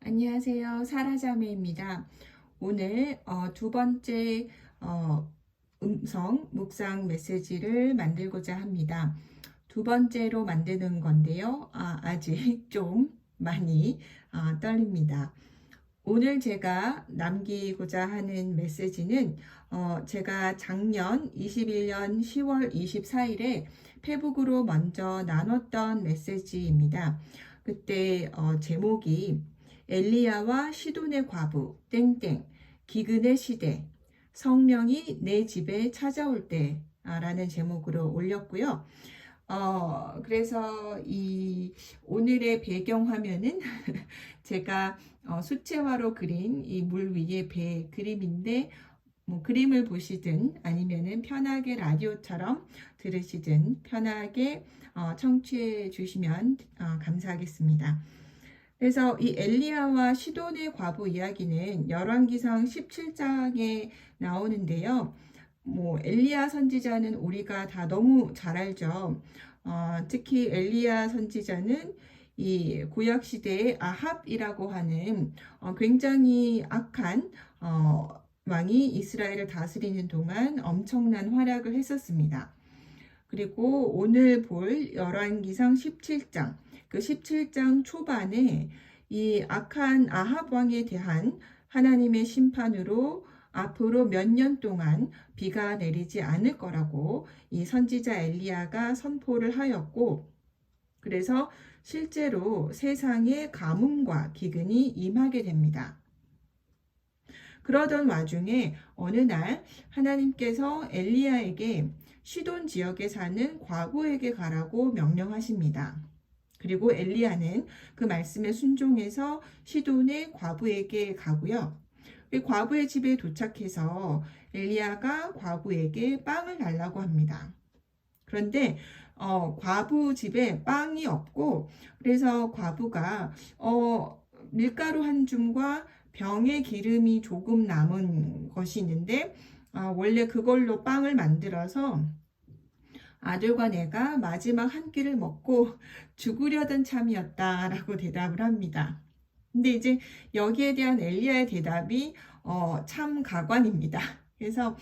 안녕하세요. 사라자매입니다. 오늘 두 번째 음성 묵상 메시지를 만들고자 합니다. 두 번째로 만드는 건데요. 아직 좀 많이 떨립니다. 오늘 제가 남기고자 하는 메시지는 제가 작년 21년 10월 24일에 페북으로 먼저 나눴던 메시지입니다. 그때 제목이 엘리야와 시돈의 과부 땡땡 기근의 시대 성령이 내 집에 찾아올 때라는 제목으로 올렸고요. 그래서 이 오늘의 배경 화면은 제가 수채화로 그린 이 물 위의 배 그림인데 뭐 그림을 보시든 아니면은 편하게 라디오처럼 들으시든 편하게 청취해 주시면 감사하겠습니다. 그래서 이 엘리야와 시돈의 과부 이야기는 열왕기상 17장에 나오는데요. 뭐 엘리야 선지자는 우리가 다 너무 잘 알죠. 특히 엘리야 선지자는 이 구약 시대의 아합이라고 하는 굉장히 악한 왕이 이스라엘을 다스리는 동안 엄청난 활약을 했었습니다. 그리고 오늘 볼 열왕기상 17장, 그 17장 초반에 이 악한 아합 왕에 대한 하나님의 심판으로 앞으로 몇 년 동안 비가 내리지 않을 거라고 이 선지자 엘리야가 선포를 하였고, 그래서 실제로 세상에 가뭄과 기근이 임하게 됩니다. 그러던 와중에 어느 날 하나님께서 엘리야에게 시돈 지역에 사는 과부에게 가라고 명령하십니다. 그리고 엘리야는 그 말씀에 순종해서 시돈의 과부에게 가고요. 과부의 집에 도착해서 엘리야가 과부에게 빵을 달라고 합니다. 그런데 과부 집에 빵이 없고 그래서 과부가 밀가루 한 줌과 병에 기름이 조금 남은 것이 있는데 원래 그걸로 빵을 만들어서 아들과 내가 마지막 한 끼를 먹고 죽으려던 참이었다라고 대답을 합니다. 근데 이제 여기에 대한 엘리야의 대답이 참 가관입니다. 그래서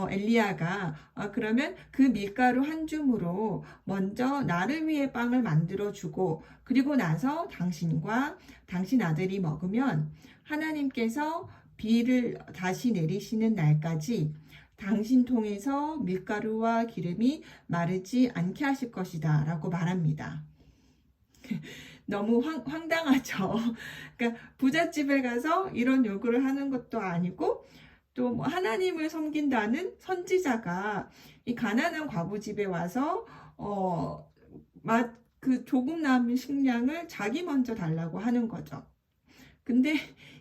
엘리야가 그러면 그 밀가루 한 줌으로 먼저 나를 위해 빵을 만들어 주고 그리고 나서 당신과 당신 아들이 먹으면 하나님께서 비를 다시 내리시는 날까지 당신 통해서 밀가루와 기름이 마르지 않게 하실 것이다 라고 말합니다. 너무 황당하죠. 그러니까 부잣집에 가서 이런 요구를 하는 것도 아니고 또 뭐 하나님을 섬긴다는 선지자가 이 가난한 과부 집에 와서 그 조금 남은 식량을 자기 먼저 달라고 하는 거죠. 근데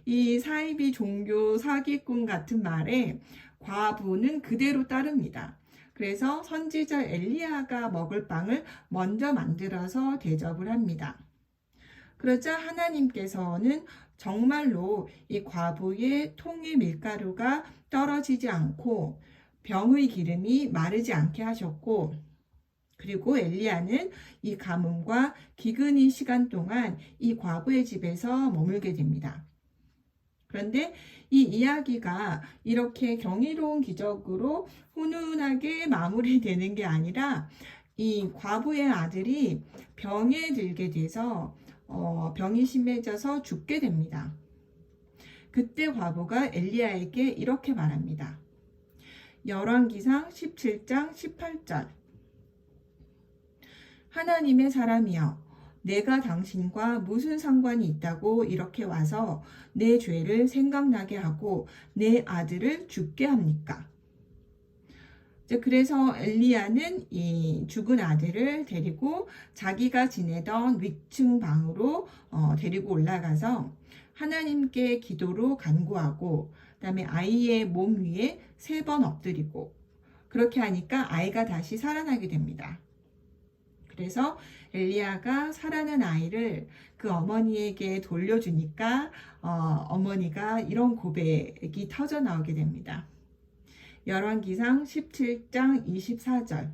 이 사이비 종교 사기꾼 같은 말에 과부는 그대로 따릅니다. 그래서 선지자 엘리야가 먹을 빵을 먼저 만들어서 대접을 합니다. 그러자 하나님께서는 정말로 이 과부의 통의 밀가루가 떨어지지 않고 병의 기름이 마르지 않게 하셨고, 그리고 엘리야는 이 가뭄과 기근의 시간 동안 이 과부의 집에서 머물게 됩니다. 그런데 이 이야기가 이렇게 경이로운 기적으로 훈훈하게 마무리되는 게 아니라 이 과부의 아들이 병에 들게 돼서 병이 심해져서 죽게 됩니다. 그때 과부가 엘리야에게 이렇게 말합니다. 열왕기상 17장 18절 하나님의 사람이여 내가 당신과 무슨 상관이 있다고 이렇게 와서 내 죄를 생각나게 하고 내 아들을 죽게 합니까? 그래서 엘리야는 이 죽은 아들을 데리고 자기가 지내던 위층 방으로 데리고 올라가서 하나님께 기도로 간구하고 그다음에 아이의 몸 위에 3번 엎드리고 그렇게 하니까 아이가 다시 살아나게 됩니다. 그래서 엘리야가 살아난 아이를 그 어머니에게 돌려주니까 어머니가 이런 고백이 터져 나오게 됩니다. 열왕기상 17장 24절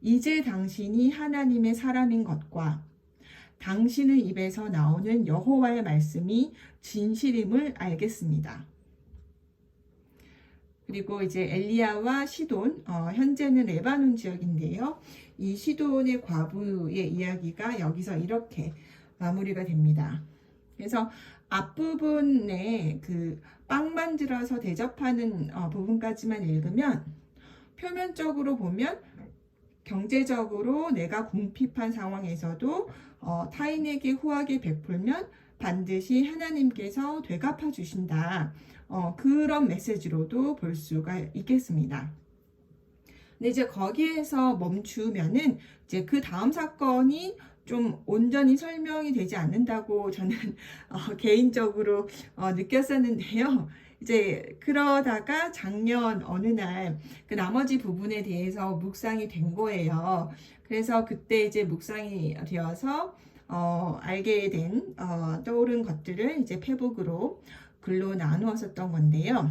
이제 당신이 하나님의 사람인 것과 당신의 입에서 나오는 여호와의 말씀이 진실임을 알겠습니다. 그리고 이제 엘리야와 시돈, 현재는 레바논 지역인데요. 이 시돈의 과부의 이야기가 여기서 이렇게 마무리가 됩니다. 그래서 앞부분에 그 빵 만들어서 대접하는 부분까지만 읽으면 표면적으로 보면 경제적으로 내가 궁핍한 상황에서도 타인에게 후하게 베풀면 반드시 하나님께서 되갚아 주신다. 그런 메시지로도 볼 수가 있겠습니다. 근데 이제 거기에서 멈추면은 이제 그 다음 사건이 좀 온전히 설명이 되지 않는다고 저는 개인적으로 느꼈었는데요. 이제 그러다가 작년 어느 날 그 나머지 부분에 대해서 묵상이 된 거예요. 그래서 그때 이제 묵상이 되어서 알게 된 떠오른 것들을 이제 페북으로 글로 나누었었던 건데요.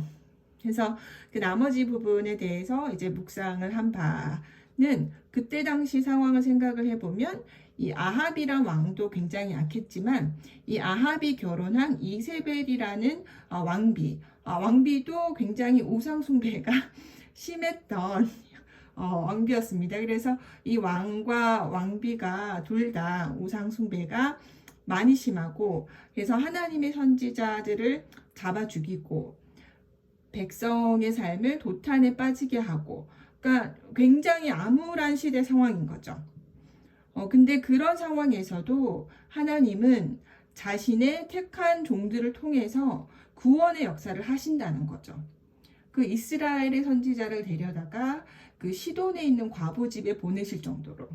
그래서 그 나머지 부분에 대해서 이제 묵상을 한 바는 그때 당시 상황을 생각을 해보면 이 아합이란 왕도 굉장히 약했지만 이 아합이 결혼한 이세벨이라는 왕비도 굉장히 우상 숭배가 심했던 왕비였습니다. 그래서 이 왕과 왕비가 둘 다 우상 숭배가 많이 심하고 그래서 하나님의 선지자들을 잡아 죽이고 백성의 삶을 도탄에 빠지게 하고 그러니까 굉장히 암울한 시대 상황인 거죠. 근데 그런 상황에서도 하나님은 자신의 택한 종들을 통해서 구원의 역사를 하신다는 거죠. 그 이스라엘의 선지자를 데려다가 그 시돈에 있는 과부 집에 보내실 정도로.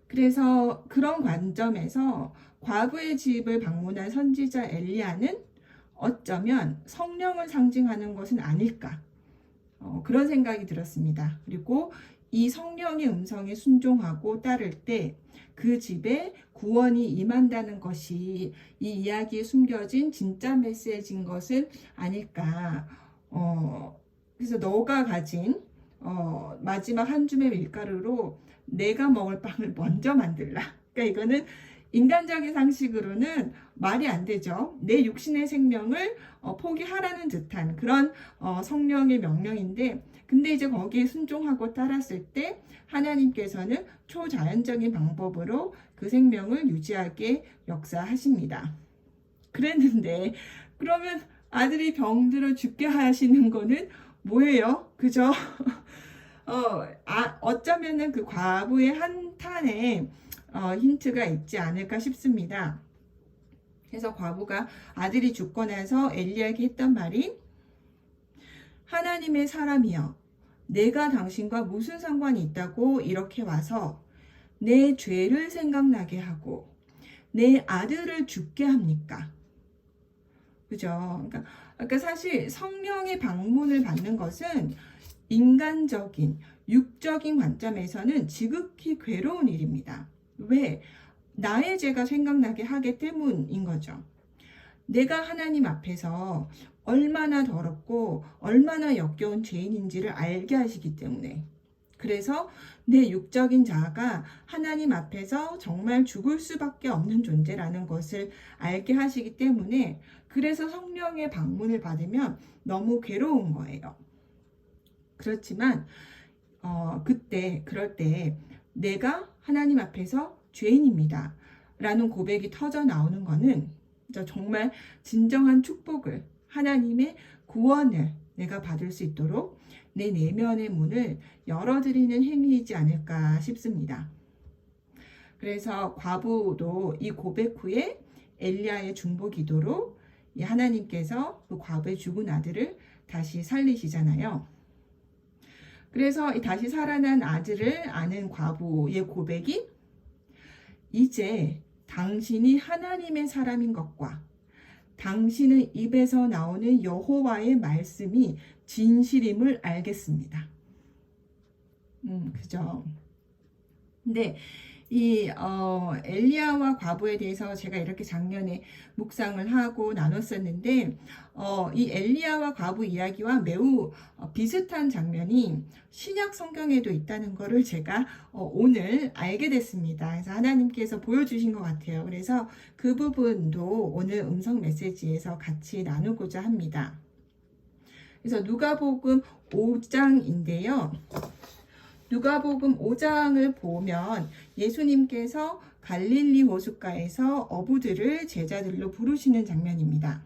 그래서 그런 관점에서 과부의 집을 방문한 선지자 엘리야는 어쩌면 성령을 상징하는 것은 아닐까. 그런 생각이 들었습니다. 그리고 이 성령의 음성에 순종하고 따를 때 그 집에 구원이 임한다는 것이 이 이야기에 숨겨진 진짜 메시지인 것은 아닐까. 그래서 너가 가진 마지막 한 줌의 밀가루로 내가 먹을 빵을 먼저 만들라. 그러니까 이거는 인간적인 상식으로는 말이 안 되죠. 내 육신의 생명을 포기하라는 듯한 그런 성령의 명령인데 근데 이제 거기에 순종하고 따랐을 때 하나님께서는 초자연적인 방법으로 그 생명을 유지하게 역사하십니다. 그랬는데 그러면 아들이 병들어 죽게 하시는 거는 뭐예요? 그죠? 어쩌면은 그 과부의 한탄에 힌트가 있지 않을까 싶습니다. 그래서 과부가 아들이 죽고 나서 엘리야에게 했던 말이 하나님의 사람이여 내가 당신과 무슨 상관이 있다고 이렇게 와서 내 죄를 생각나게 하고 내 아들을 죽게 합니까? 그죠? 그러니까 사실 성령의 방문을 받는 것은 인간적인 육적인 관점에서는 지극히 괴로운 일입니다. 왜? 나의 죄가 생각나게 하기 때문인 거죠. 내가 하나님 앞에서 얼마나 더럽고 얼마나 역겨운 죄인인지를 알게 하시기 때문에 그래서 내 육적인 자아가 하나님 앞에서 정말 죽을 수밖에 없는 존재라는 것을 알게 하시기 때문에 그래서 성령의 방문을 받으면 너무 괴로운 거예요. 그렇지만 그럴 때 내가 하나님 앞에서 죄인입니다 라는 고백이 터져 나오는 거는 정말 진정한 축복을 하나님의 구원을 내가 받을 수 있도록 내 내면의 문을 열어드리는 행위이지 않을까 싶습니다. 그래서 과부도 이 고백 후에 엘리야의 중보 기도로 하나님께서 그 과부의 죽은 아들을 다시 살리시잖아요. 그래서 다시 살아난 아들을 아는 과부의 고백이 이제 당신이 하나님의 사람인 것과 당신의 입에서 나오는 여호와의 말씀이 진실임을 알겠습니다. 그죠? 근데 이 엘리야와 과부에 대해서 제가 이렇게 작년에 묵상을 하고 나눴었는데 이 엘리야와 과부 이야기와 매우 비슷한 장면이 신약 성경에도 있다는 것을 제가 오늘 알게 됐습니다. 그래서 하나님께서 보여주신 것 같아요. 그래서 그 부분도 오늘 음성 메시지에서 같이 나누고자 합니다. 그래서 누가복음 5장인데요. 누가복음 5장을 보면 예수님께서 갈릴리 호숫가에서 어부들을 제자들로 부르시는 장면입니다.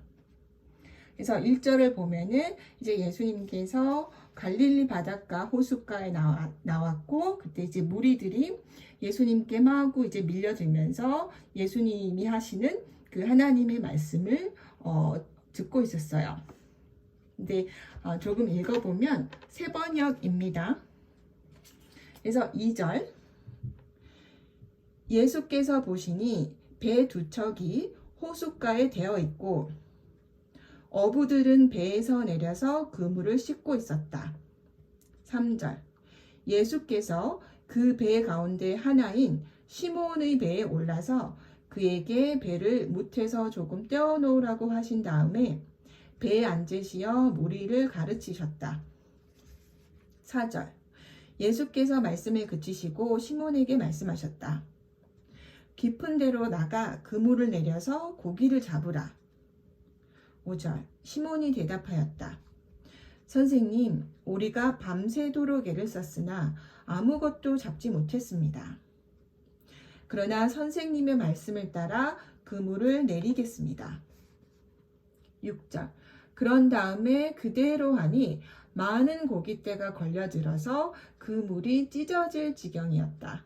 그래서 1절을 보면은 이제 예수님께서 갈릴리 바닷가 호숫가에 나왔고, 그때 이제 무리들이 예수님께 마구 이제 밀려들면서 예수님이 하시는 그 하나님의 말씀을 듣고 있었어요. 근데 조금 읽어보면 새 번역입니다. 그래서 2절, 예수께서 보시니 배 두 척이 호숫가에 대어 있고 어부들은 배에서 내려서 그물을 씻고 있었다. 3절, 예수께서 그 배 가운데 하나인 시몬의 배에 올라서 그에게 배를 무태서 조금 떼어놓으라고 하신 다음에 배에 앉으시어 무리를 가르치셨다. 4절, 예수께서 말씀을 그치시고 시몬에게 말씀하셨다. 깊은 데로 나가 그물을 내려서 고기를 잡으라. 5절, 시몬이 대답하였다. 선생님, 우리가 밤새도록 애를 썼으나 아무것도 잡지 못했습니다. 그러나 선생님의 말씀을 따라 그물을 내리겠습니다. 6절, 그런 다음에 그대로 하니 많은 고깃대가 걸려들어서 그 물이 찢어질 지경이었다.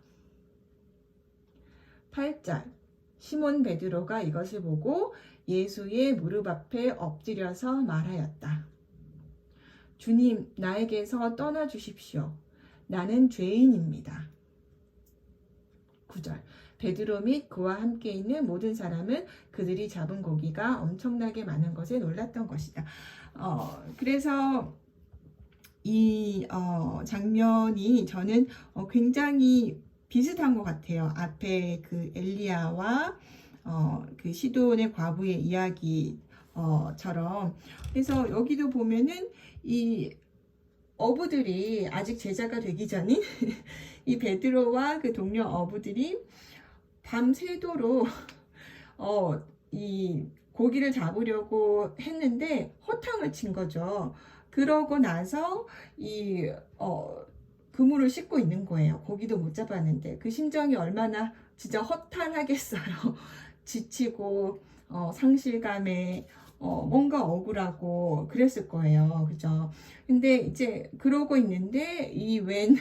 8절, 시몬 베드로가 이것을 보고 예수의 무릎 앞에 엎드려서 말하였다. 주님, 나에게서 떠나 주십시오. 나는 죄인입니다. 9절, 베드로 및 그와 함께 있는 모든 사람은 그들이 잡은 고기가 엄청나게 많은 것에 놀랐던 것이다. 그래서 이 장면이 저는 굉장히 비슷한 것 같아요. 앞에 그 엘리야와 그 시돈의 과부의 이야기처럼. 그래서 여기도 보면은 이 어부들이 아직 제자가 되기 전인 이 베드로와 그 동료 어부들이 밤새도록 이 고기를 잡으려고 했는데 허탕을 친 거죠. 그러고 나서 이 그물을 씻고 있는 거예요. 고기도 못 잡았는데 그 심정이 얼마나 진짜 허탈하겠어요. 지치고 상실감에 뭔가 억울하고 그랬을 거예요. 그죠? 근데 이제 그러고 있는데 이 웬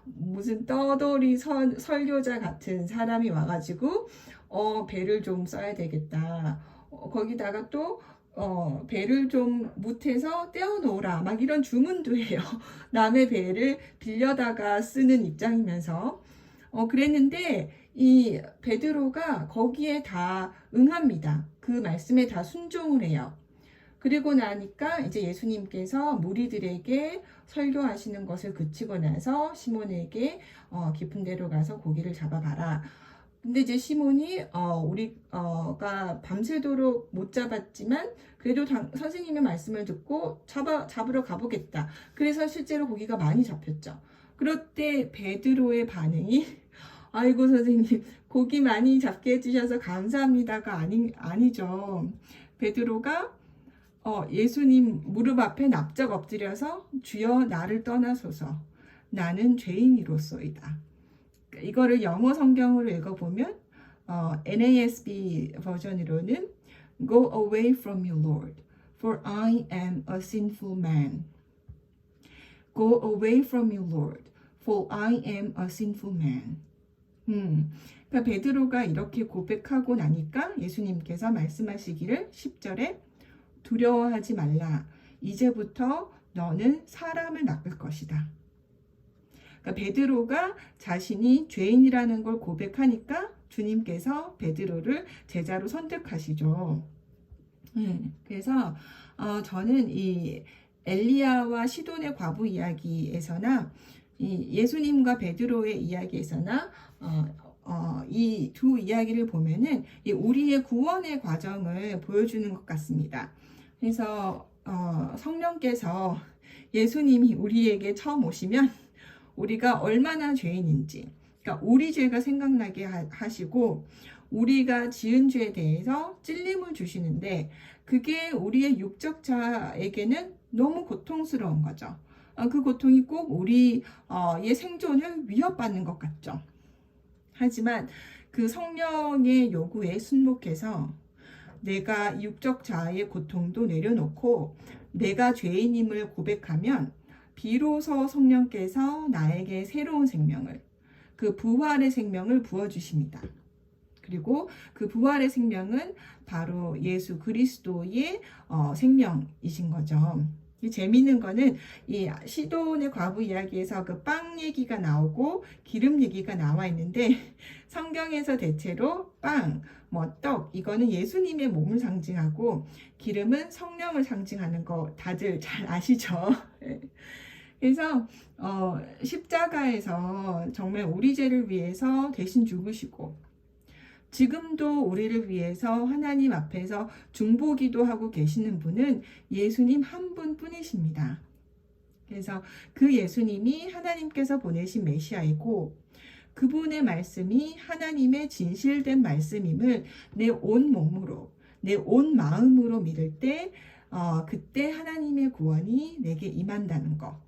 무슨 떠돌이 설교자 같은 사람이 와가지고 배를 좀 써야 되겠다. 거기다가 또 배를 좀 무태서 떼어놓으라 막 이런 주문도 해요. 남의 배를 빌려다가 쓰는 입장이면서 그랬는데 이 베드로가 거기에 다 응합니다. 그 말씀에 다 순종을 해요. 그리고 나니까 이제 예수님께서 무리들에게 설교하시는 것을 그치고 나서 시몬에게 깊은 데로 가서 고기를 잡아봐라. 근데 이제 시몬이 우리가 밤새도록 못 잡았지만 그래도 선생님의 말씀을 듣고 잡으러 가보겠다. 그래서 실제로 고기가 많이 잡혔죠. 그럴 때 베드로의 반응이 아이고 선생님 고기 많이 잡게 해주셔서 감사합니다가 아니죠. 베드로가 예수님 무릎 앞에 납작 엎드려서 주여 나를 떠나소서 나는 죄인이로소이다. 이거를 영어 성경으로 읽어보면 NASB 버전으로는 Go away from me, Lord, for I am a sinful man. Go away from me, Lord, for I am a sinful man. 그러니까 베드로가 이렇게 고백하고 나니까 예수님께서 말씀하시기를 10절에 두려워하지 말라. 이제부터 너는 사람을 낚을 것이다. 그러니까 베드로가 자신이 죄인이라는 걸 고백하니까 주님께서 베드로를 제자로 선택하시죠. 그래서 저는 이 엘리야와 시돈의 과부 이야기에서나 이 예수님과 베드로의 이야기에서나 이 두 이야기를 보면은 이 우리의 구원의 과정을 보여주는 것 같습니다. 그래서 성령께서 예수님이 우리에게 처음 오시면 우리가 얼마나 죄인인지, 그러니까 우리 죄가 생각나게 하시고 우리가 지은 죄에 대해서 찔림을 주시는데 그게 우리의 육적 자에게는 너무 고통스러운 거죠. 그 고통이 꼭 우리의 생존을 위협받는 것 같죠. 하지만 그 성령의 요구에 순복해서 내가 육적 자아의 고통도 내려놓고 내가 죄인임을 고백하면 비로소 성령께서 나에게 새로운 생명을, 그 부활의 생명을 부어주십니다. 그리고 그 부활의 생명은 바로 예수 그리스도의 생명이신 거죠. 재미있는 거는 이 시돈의 과부 이야기에서 그 빵 얘기가 나오고 기름 얘기가 나와 있는데 성경에서 대체로 빵, 떡 이거는 예수님의 몸을 상징하고 기름은 성령을 상징하는 거 다들 잘 아시죠? 그래서 십자가에서 정말 우리 죄를 위해서 대신 죽으시고 지금도 우리를 위해서 하나님 앞에서 중보기도 하고 계시는 분은 예수님 한 분뿐이십니다. 그래서 그 예수님이 하나님께서 보내신 메시아이고 그분의 말씀이 하나님의 진실된 말씀임을 내 온 몸으로, 내 온 마음으로 믿을 때 그때 하나님의 구원이 내게 임한다는 것.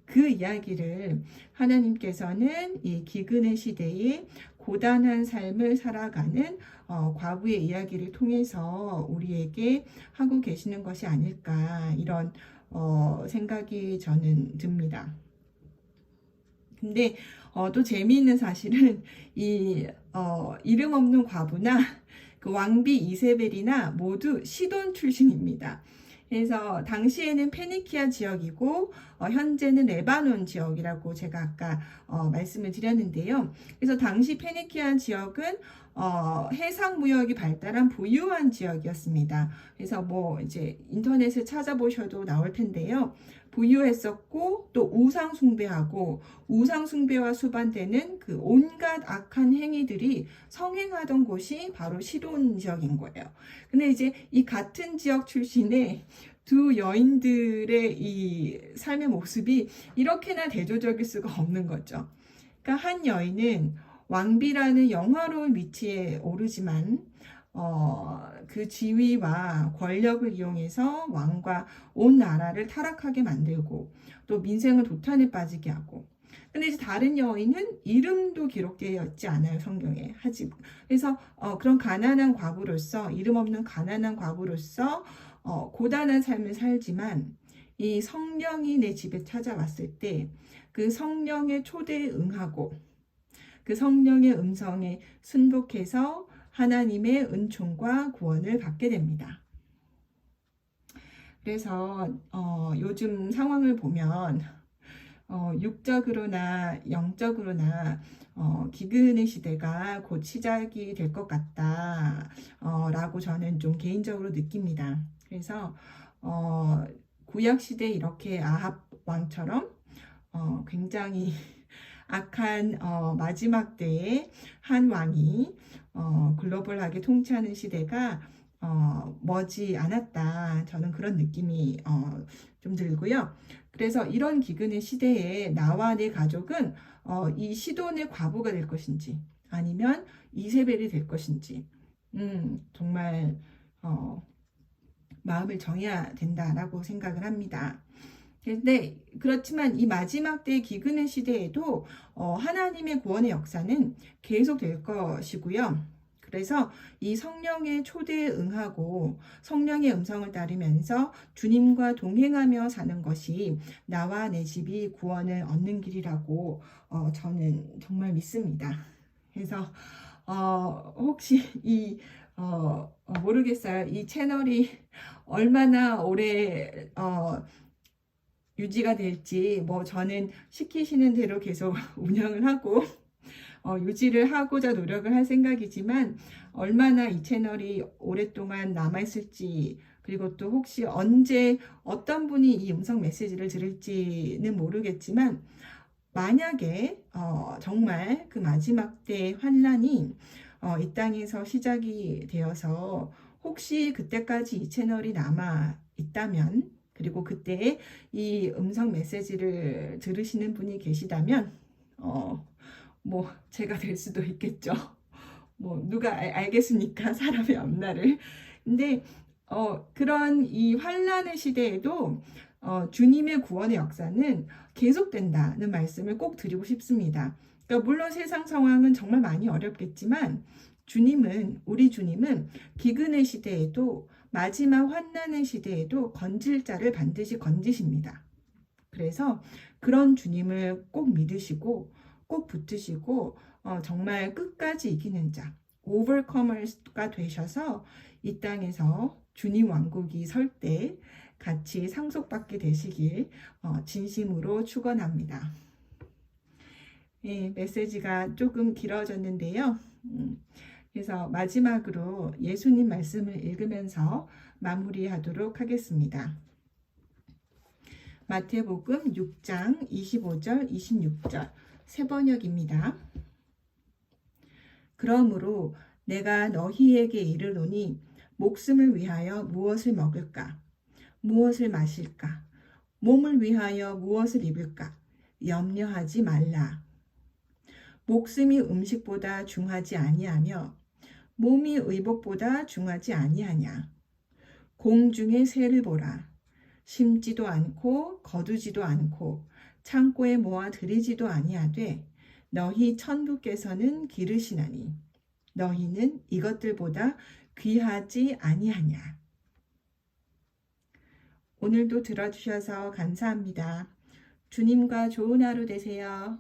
그 이야기를 하나님께서는 이 기근의 시대에 고단한 삶을 살아가는 과부의 이야기를 통해서 우리에게 하고 계시는 것이 아닐까 이런 생각이 저는 듭니다. 근데 또 재미있는 사실은 이 이름 없는 과부나 그 왕비 이세벨이나 모두 시돈 출신입니다. 그래서 당시에는 페니키아 지역이고 현재는 레바논 지역이라고 제가 아까 말씀을 드렸는데요. 그래서 당시 페니키아 지역은 해상 무역이 발달한 부유한 지역이었습니다. 그래서 뭐 이제 인터넷을 찾아보셔도 나올 텐데요. 부유했었고 또 우상 숭배하고 우상 숭배와 수반되는 그 온갖 악한 행위들이 성행하던 곳이 바로 시돈 지역인 거예요. 근데 이제 이 같은 지역 출신의 두 여인들의 이 삶의 모습이 이렇게나 대조적일 수가 없는 거죠. 그러니까 한 여인은 왕비라는 영화로운 위치에 오르지만 그 지위와 권력을 이용해서 왕과 온 나라를 타락하게 만들고 또 민생을 도탄에 빠지게 하고 근데 이제 다른 여인은 이름도 기록되어 있지 않아요 성경에 그래서 그런 가난한 과부로서 이름 없는 가난한 과부로서 고단한 삶을 살지만 이 성령이 내 집에 찾아왔을 때 그 성령의 초대에 응하고 그 성령의 음성에 순복해서 하나님의 은총과 구원을 받게 됩니다. 그래서 요즘 상황을 보면 육적으로나 영적으로나 기근의 시대가 곧 시작이 될 것 같다 라고 저는 좀 개인적으로 느낍니다. 그래서 구약시대 이렇게 아합 왕처럼 굉장히 악한 마지막 때에 한 왕이 글로벌하게 통치하는 시대가 머지 않았다. 저는 그런 느낌이 좀 들고요. 그래서 이런 기근의 시대에 나와 내 가족은 이 시돈의 과부가 될 것인지 아니면 이세벨이 될 것인지 정말 마음을 정해야 된다라고 생각을 합니다. 근데 그렇지만 이 마지막 때의 기근의 시대에도 하나님의 구원의 역사는 계속될 것이고요. 그래서 이 성령의 초대에 응하고 성령의 음성을 따르면서 주님과 동행하며 사는 것이 나와 내 집이 구원을 얻는 길이라고 저는 정말 믿습니다. 그래서 혹시 모르겠어요. 이 채널이 얼마나 오래 유지가 될지 저는 시키시는 대로 계속 운영을 하고 유지를 하고자 노력을 할 생각이지만 얼마나 이 채널이 오랫동안 남아있을지 그리고 또 혹시 언제 어떤 분이 이 음성 메시지를 들을지는 모르겠지만 만약에 정말 그 마지막 때 환란이 이 땅에서 시작이 되어서 혹시 그때까지 이 채널이 남아 있다면, 그리고 그때 이 음성 메시지를 들으시는 분이 계시다면 뭐 제가 될 수도 있겠죠. 뭐 누가 알겠습니까? 사람의 앞날을. 근데 그런 이 환란의 시대에도 주님의 구원의 역사는 계속된다는 말씀을 꼭 드리고 싶습니다. 그러니까 물론 세상 상황은 정말 많이 어렵겠지만 우리 주님은 기근의 시대에도, 마지막 환난의 시대에도 건질 자를 반드시 건지십니다. 그래서 그런 주님을 꼭 믿으시고 꼭 붙으시고 정말 끝까지 이기는 자, 오버커머가 되셔서 이 땅에서 주님 왕국이 설 때 같이 상속받게 되시길 진심으로 축원합니다. 예, 메시지가 조금 길어졌는데요. 그래서 마지막으로 예수님 말씀을 읽으면서 마무리하도록 하겠습니다. 마태복음 6장 25절, 26절 새 번역입니다. 그러므로 내가 너희에게 이르노니 목숨을 위하여 무엇을 먹을까? 무엇을 마실까? 몸을 위하여 무엇을 입을까? 염려하지 말라. 목숨이 음식보다 중하지 아니하며 몸이 의복보다 중하지 아니하냐. 공중의 새를 보라. 심지도 않고 거두지도 않고 창고에 모아 들이지도 아니하되 너희 천부께서는 기르시나니 너희는 이것들보다 귀하지 아니하냐. 오늘도 들어주셔서 감사합니다. 주님과 좋은 하루 되세요.